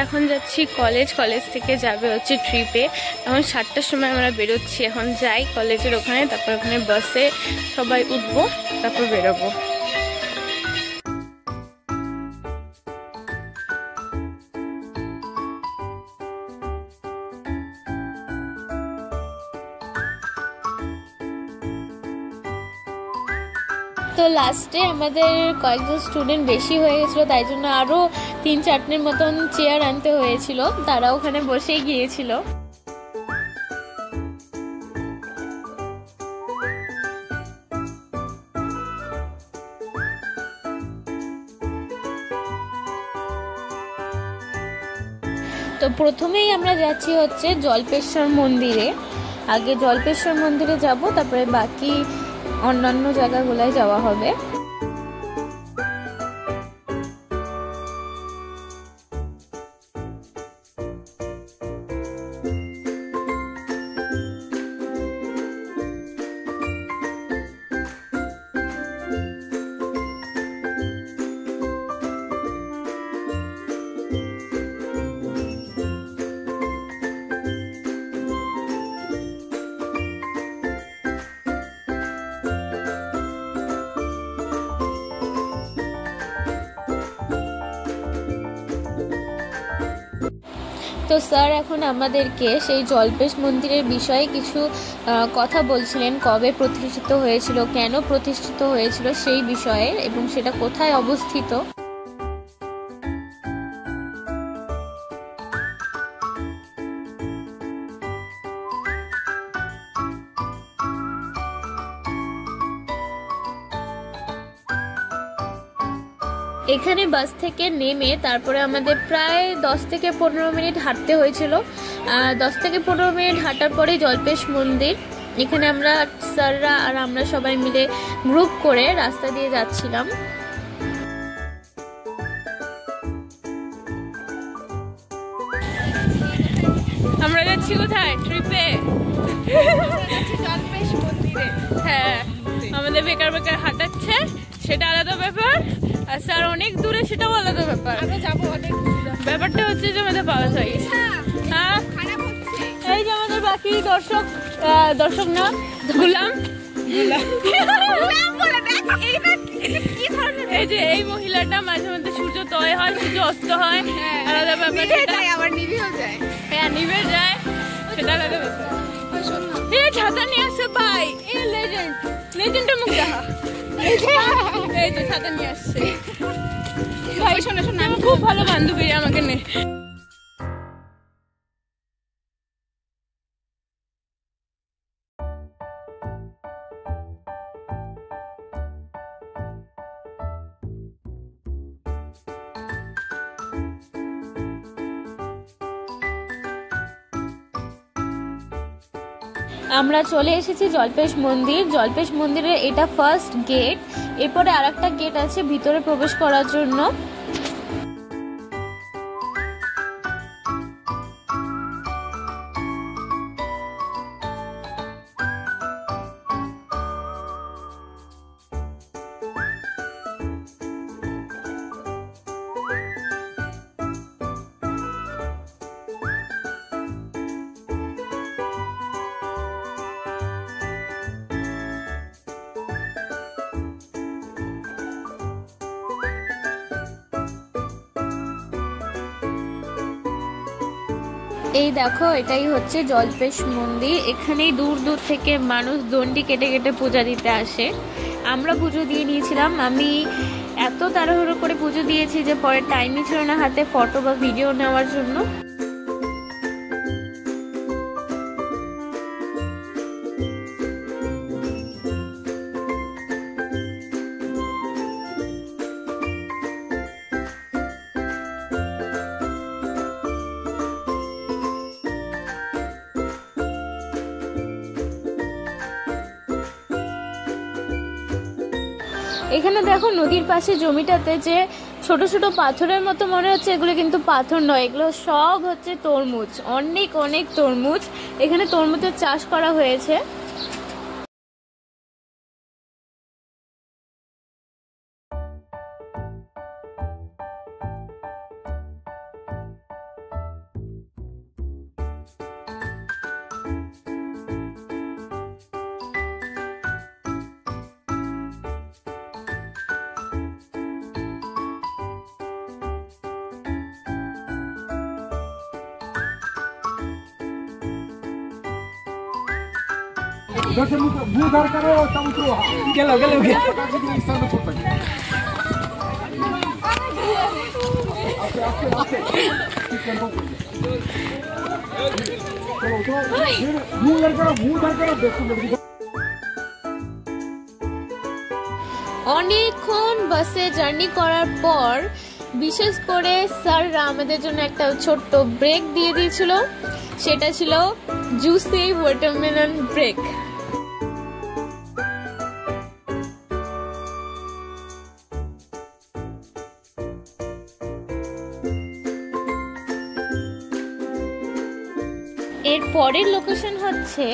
এখন যাচ্ছি কলেজ থেকে যাবে হচ্ছে ট্রিপে। এখন 7টার সময় আমরা বেরোচ্ছি। এখন যাই কলেজের ওখানে, তারপর ওখানে বাসে সবাই উঠবো, তারপর বেরোবো। তো লাস্টে আমাদের কয়েকজন স্টুডেন্ট বেশি হয়ে গেছিলো, তাই জন্য আরও 3-4টের মতন চেয়ার আনতে হয়েছিল। তারা ওখানে বসেই গিয়েছিল। তো প্রথমেই আমরা যাচ্ছি হচ্ছে জল্পেশ্বর মন্দিরে। আগে জল্পেশ্বর মন্দিরে যাব, তারপরে বাকি অন্যান্য জায়গাগুলোয় যাওয়া হবে। তো স্যার এখন আমাদেরকে সেই জল্পেশ মন্দিরের বিষয়ে কিছু কথা বলছিলেন, কবে প্রতিষ্ঠিত হয়েছিল, কেন প্রতিষ্ঠিত হয়েছিল সেই বিষয়ে, এবং সেটা কোথায় অবস্থিত। এখানে বাস থেকে নেমে তারপরে আমাদের প্রায় 10 থেকে 15 মিনিট হাঁটতে হয়েছিল। 10 থেকে 15 মিনিট হাঁটার পরে জল্পেশ মন্দির। এখানে আমরা স্যাররা আর আমরা সবাই মিলে গ্রুপ করে রাস্তা দিয়ে যাচ্ছিলাম। আমরা যাচ্ছি কোথায়? ট্রিপে। জল্পেশ মন্দিরে। হ্যাঁ, আমাদের বেকার বেকার হাঁটাচ্ছে, সেটা আলাদা ব্যাপার। আর স্যার অনেক দূরে, সেটাও আলাদা ব্যাপার। ব্যাপারটা হচ্ছে যে আমাদের পাওয়া যায়। এই যে আমাদের বাকি দর্শক না গুলাম, এই যে এই মহিলাটা মাঝে মধ্যে সূর্যোদয় হয়, সূর্য অস্ত হয়, আলাদা ব্যাপার। আবার নিভেও যায়। হ্যাঁ, নিভে যায়, সেটা আলাদা ব্যাপার। ছাতা নিয়ে আসছে ভাই, এই লেজেন্ডের মুখ দেখা। এই যে ছাতা নিয়ে আসছে ভাই। শোনো শোনো, আমি খুব ভালো বান্ধবী আমাকে নে। আমরা চলে এসেছি জল্পেশ মন্দির। জল্পেশ মন্দিরের এটা ফার্স্ট গেট। এরপরে আরেকটা গেট আছে ভিতরে প্রবেশ করার জন্য। এই দেখো, এটাই হচ্ছে জল্পেশ মন্দির। এখানেই দূর দূর থেকে মানুষ দণ্ডি কেটে কেটে পূজা দিতে আসে। আমরা পুজো দিয়ে নিয়েছিলাম। আমি এত তাড়াহুড়ো করে পুজো দিয়েছি যে পরে টাইমই ছিল না হাতে ফটো বা ভিডিও নেওয়ার জন্য। এখানে দেখো নদীর পাশে জমিটাতে যে ছোট ছোট পাথরের মতো মনে হচ্ছে, এগুলো কিন্তু পাথর নয়, এগুলো সব হচ্ছে তরমুজ। অনেক অনেক তরমুজ। এখানে তরমুজের চাষ করা হয়েছে। उधर से मुंह उधर करो तब उतरो। गलो गलो इस तरह में छोड़ सकते हैं। অনেকক্ষণ বাসে জার্নি করার পর বিশেষ করে স্যাররা আমাদের জন্য একটা ছোট্ট ব্রেক দিয়ে দিয়েছিল, সেটা ছিল জুসি ওয়াটারমেলন ব্রেক। এর পরের লোকেশন হচ্ছে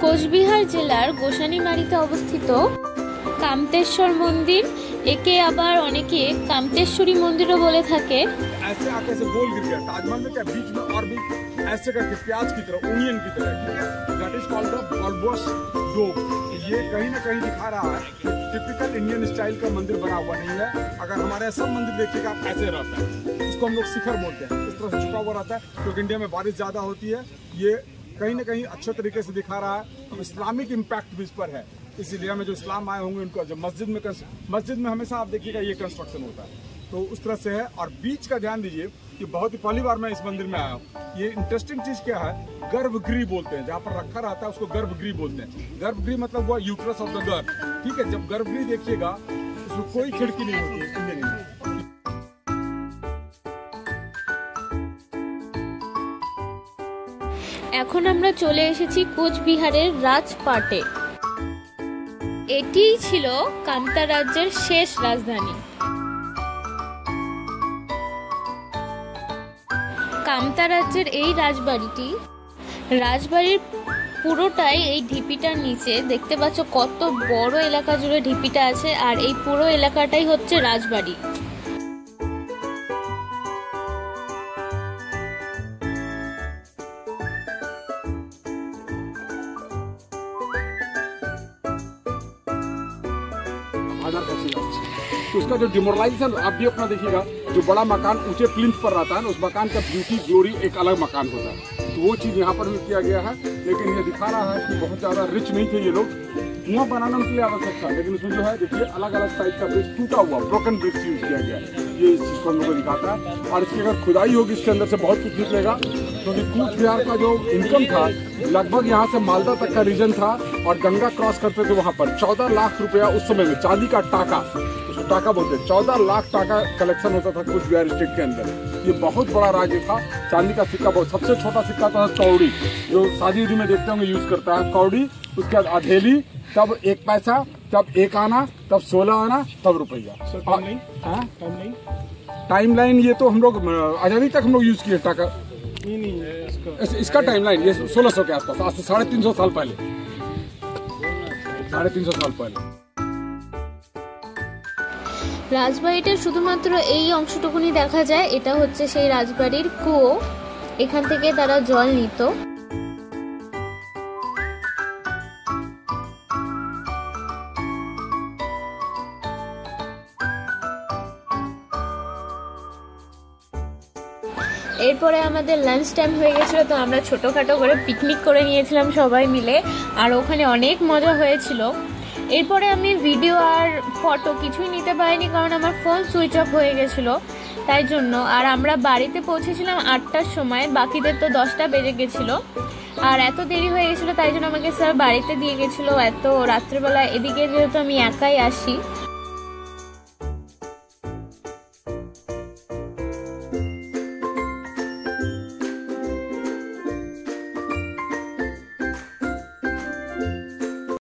কোচবিহার জেলার গোসানিমারিতে অবস্থিত কামতেশ্বর মন্দির, একে আবার অনেকে কামতেশ্বরী মন্দিরও বলে থাকে। ऐसे आके से गोल गिर गया ताजमहल में, क्या बीच में और भी ऐसे करके प्याज की तरह, ओनियन की तरह, ठीक है। That is called the bulbous dome. ये कहीं ना कहीं दिखा रहा है कि टिपिकल इंडियन स्टाइल का मंदिर बना हुआ नहीं है। अगर हमारे सब मंदिर देखिएगा आप ऐसे रहता है, इसको हम लोग शिखर बोलते हैं, इस तरह से झुका हुआ रहता है क्योंकि इंडिया में बारिश ज्यादा होती है। ये कहीं ना कहीं अच्छे तरीके से दिखा रहा है, इस्लामिक इम्पैक्ट भी इस पर है। इस एरिया में जो इस्लाम आए होंगे उनको, जब मस्जिद में हमेशा आप देखिएगा ये कंस्ट्रक्शन होता है, तो उस तरह से है। और बीच का ध्यान दीजिए कि बहुत ही पहली बार मैं इस मंदिर में आया हूँ। ये इंटरेस्टिंग चीज क्या है, गर्भगृह बोलते हैं, जहाँ पर रखा रहता है उसको गर्भगृह बोलते हैं। गर्भगृह मतलब हुआ यूट्रस ऑफ द गर्भ, ठीक है। जब गर्भगृह देखिएगा उसमें कोई खिड़की नहीं होती है इंडियन में। এখন আমরা চলে এসেছি কোচবিহারের রাজপাটে। এটিই ছিল কামতা রাজ্যের শেষ রাজধানী। কামতা রাজ্যের এই রাজবাড়ির পুরোটাই এই ঢিপিটার নিচে, দেখতে পাচ্ছ কত বড় এলাকা জুড়ে ঢিপিটা আছে, আর এই পুরো এলাকাটাই হচ্ছে রাজবাড়ি। तो उसका जो डिमोरलाइजेशन आप भी अपना देखिएगा, जो बड़ा मकान ऊंचे प्लिंथ पर रहता है ना, उस मकान का ब्यूटी ग्लोरी एक अलग मकान होता है। तो वो चीज़ यहाँ पर भी किया गया है। लेकिन ये दिखा रहा है कि बहुत ज़्यादा रिच नहीं थे ये लोग, कुआं बनाना उनके लिए आवश्यक था, लेकिन उसमें जो है देखिए अलग अलग साइज का ब्रिक्स, टूटा हुआ ब्रोकन ब्रिक्स यूज किया गया है। ये इस चीज़ को हम लोग को दिखाता है। और इसकी अगर खुदाई होगी इसके अंदर से बहुत कुछ निकलेगा, क्योंकि कूच बिहार का जो इनकम था लगभग यहाँ से मालदा तक का रीजन था, और गंगा क्रॉस करते थे वहाँ पर 14 लाख रुपया उस समय में चांदी का टाका, उसको टाका बोलते हैं, 14 लाख टाका कलेक्शन होता था कूच बिहार स्टेट के अंदर। ये बहुत बड़ा राज्य था। चांदी का सिक्का बहुत, सबसे छोटा सिक्का था कौड़ी, जो शादी उदी में देखते होंगे यूज करता है कौड़ी। उसके बाद अधेली, तब 1 पैसा, तब 1 आना, तब 16 आना, तब रुपया। टाइमलाइन ये तो हम लोग आजादी तक हम लोग यूज किए टाका। इसका टाइमलाइन ये 1600 के आसपास, आज से 350 साल पहले, 350 साल पहले। রাজবাড়িটা শুধুমাত্র এই অংশটুকুনি দেখা যায়, এটা হচ্ছে সেই রাজবাড়ির কুয়ো, এখান থেকে তারা জল নিত। এরপরে আমাদের লাঞ্চ টাইম হয়ে গেছিল, তো আমরা ছোটখাটো করে পিকনিক করে নিয়েছিলাম সবাই মিলে, আর ওখানে অনেক মজা হয়েছিল। এরপরে আমি ভিডিও আর ফটো কিছুই নিতে পারিনি, কারণ আমার ফোন সুইচ অফ হয়ে গেছিল, তাই জন্য। আর আমরা বাড়িতে পৌঁছেছিলাম 8টার সময়, বাকিদের তো 10টা বেজে গেছিল। আর এত দেরি হয়ে গেছিলো তাই জন্য আমাকে স্যার বাড়িতে দিয়ে গেছিলো এত রাত্রেবেলা। এদিকে যেহেতু আমি একাই আসি,